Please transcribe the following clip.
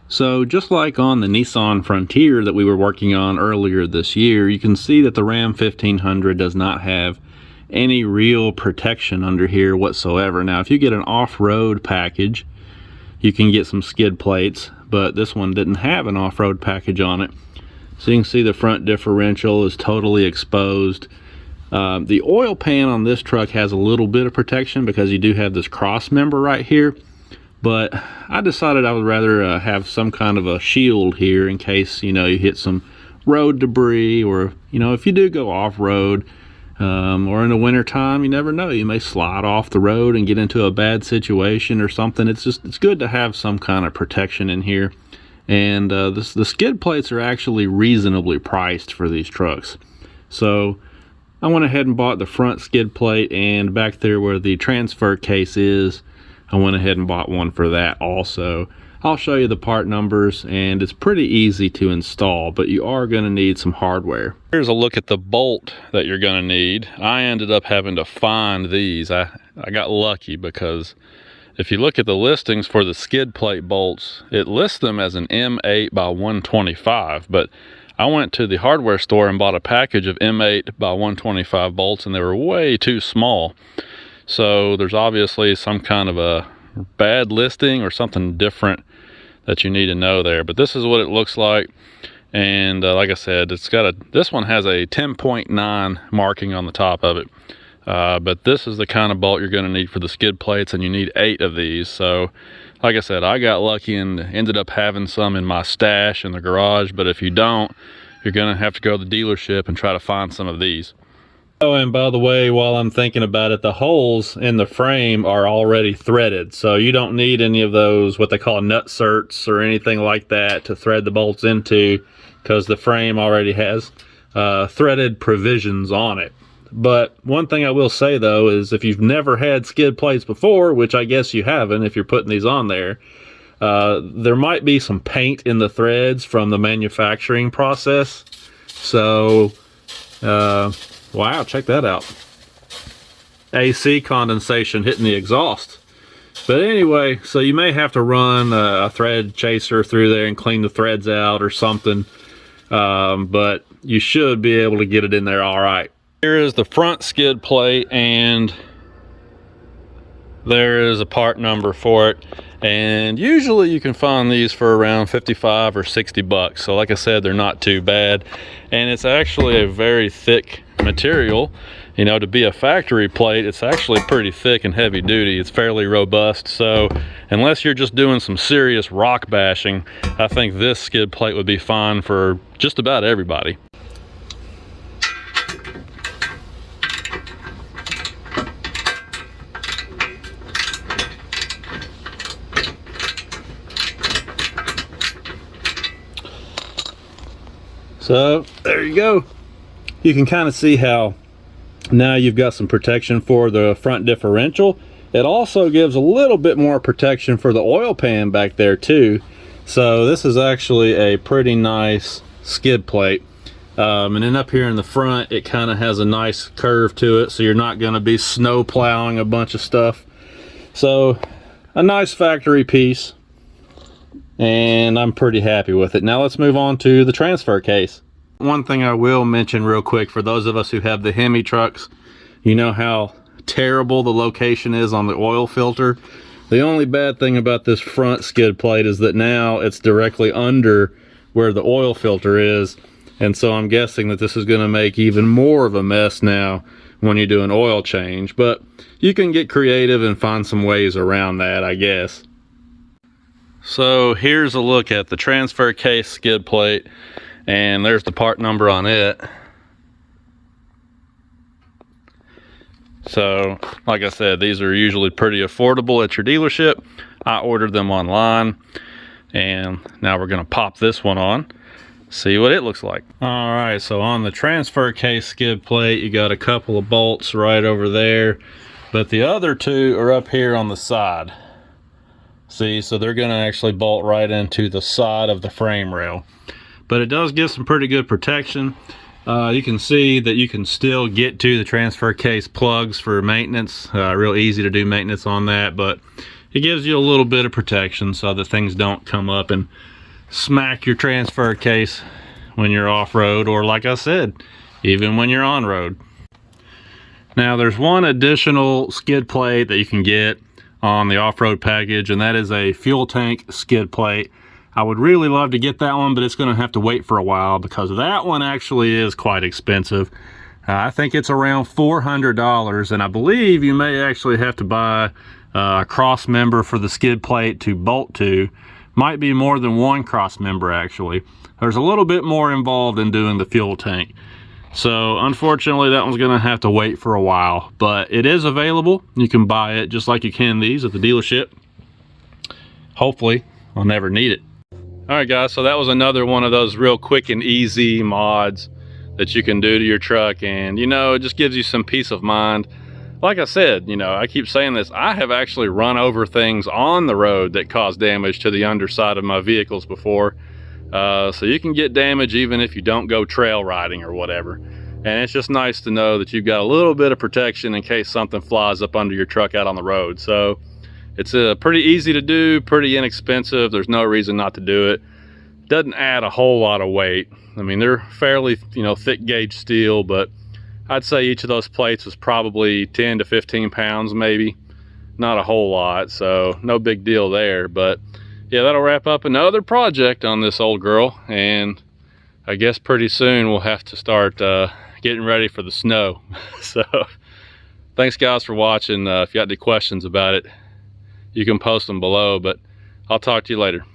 So just like on the Nissan Frontier that we were working on earlier this year, you can see that the Ram 1500 does not have any real protection under here whatsoever. Now if you get an off-road package, you can get some skid plates, but this one didn't have an off-road package on it. So you can see the front differential is totally exposed. The oil pan on this truck has a little bit of protection because you do have this cross member right here, but I decided I would rather have some kind of a shield here in case, you know, you hit some road debris, or, you know, if you do go off-road, or in the winter time, you never know, you may slide off the road and get into a bad situation or something. It's good to have some kind of protection in here. And the skid plates are actually reasonably priced for these trucks. So I went ahead and bought the front skid plate, and back there where the transfer case is, I went ahead and bought one for that also. I'll show you the part numbers, and it's pretty easy to install, but you are going to need some hardware. Here's a look at the bolt that you're going to need. I ended up having to find these. I got lucky because if you look at the listings for the skid plate bolts, it lists them as an M8 by 125, but I went to the hardware store and bought a package of M8 by 125 bolts, and they were way too small. So there's obviously some kind of a bad listing or something different that you need to know there. But this is what it looks like. And like I said, this one has a 10.9 marking on the top of it. But this is the kind of bolt you're going to need for the skid plates, and you need 8 of these. So like I said, I got lucky and ended up having some in my stash in the garage. But if you don't, you're going to have to go to the dealership and try to find some of these. Oh, and by the way, while I'm thinking about it, the holes in the frame are already threaded, so you don't need any of those, what they call nut certs or anything like that, to thread the bolts into, because the frame already has threaded provisions on it. But one thing I will say though is, if you've never had skid plates before, which I guess you haven't if you're putting these on there, there might be some paint in the threads from the manufacturing process. So wow, check that out. AC condensation hitting the exhaust. But anyway, so you may have to run a thread chaser through there and clean the threads out or something. But you should be able to get it in there all right. Here is the front skid plate, and there is a part number for it. And usually you can find these for around 55 or 60 bucks. So like I said, they're not too bad. And it's actually a very thick material. You know, to be a factory plate, it's actually pretty thick and heavy duty. It's fairly robust. So unless you're just doing some serious rock bashing, I think this skid plate would be fine for just about everybody. So there you go. You can kind of see how now you've got some protection for the front differential. It also gives a little bit more protection for the oil pan back there too. So this is actually a pretty nice skid plate. And then up here in the front, it kind of has a nice curve to it, so you're not going to be snow plowing a bunch of stuff. So a nice factory piece, and I'm pretty happy with it. Now let's move on to the transfer case. One thing I will mention real quick, for those of us who have the Hemi trucks, you know how terrible the location is on the oil filter. The only bad thing about this front skid plate is that now it's directly under where the oil filter is, and so I'm guessing that this is going to make even more of a mess now when you do an oil change. But you can get creative and find some ways around that, I guess. So here's a look at the transfer case skid plate, and there's the part number on it. So like I said, these are usually pretty affordable at your dealership. I ordered them online, and now we're going to pop this one on, see what it looks like. All right, so on the transfer case skid plate, you got a couple of bolts right over there, but the other two are up here on the side. See, so they're going to actually bolt right into the side of the frame rail. But it does give some pretty good protection. You can see that you can still get to the transfer case plugs for maintenance. Real easy to do maintenance on that, but it gives you a little bit of protection so that things don't come up and smack your transfer case when you're off-road, or like I said, even when you're on-road. Now there's one additional skid plate that you can get on the off-road package, and that is a fuel tank skid plate. I would really love to get that one, but it's going to have to wait for a while because that one actually is quite expensive. I think it's around $400, and I believe you may actually have to buy a cross member for the skid plate to bolt to. Might be more than one cross member actually. There's a little bit more involved in doing the fuel tank. So unfortunately that one's gonna have to wait for a while, but it is available. You can buy it just like you can these at the dealership. Hopefully I'll never need it. All right guys, so that was another one of those real quick and easy mods that you can do to your truck, and you know, it just gives you some peace of mind. Like I said, you know, I keep saying this, I have actually run over things on the road that cause damage to the underside of my vehicles before. So you can get damage even if you don't go trail riding or whatever. And it's just nice to know that you've got a little bit of protection in case something flies up under your truck out on the road. So it's pretty easy to do, pretty inexpensive. There's no reason not to do it. Doesn't add a whole lot of weight. I mean, they're fairly, you know, thick gauge steel, but I'd say each of those plates was probably 10 to 15 pounds maybe. Not a whole lot, so no big deal there. But yeah, that'll wrap up another project on this old girl, and I guess pretty soon we'll have to start getting ready for the snow. So thanks guys for watching. If you got any questions about it, you can post them below, but I'll talk to you later.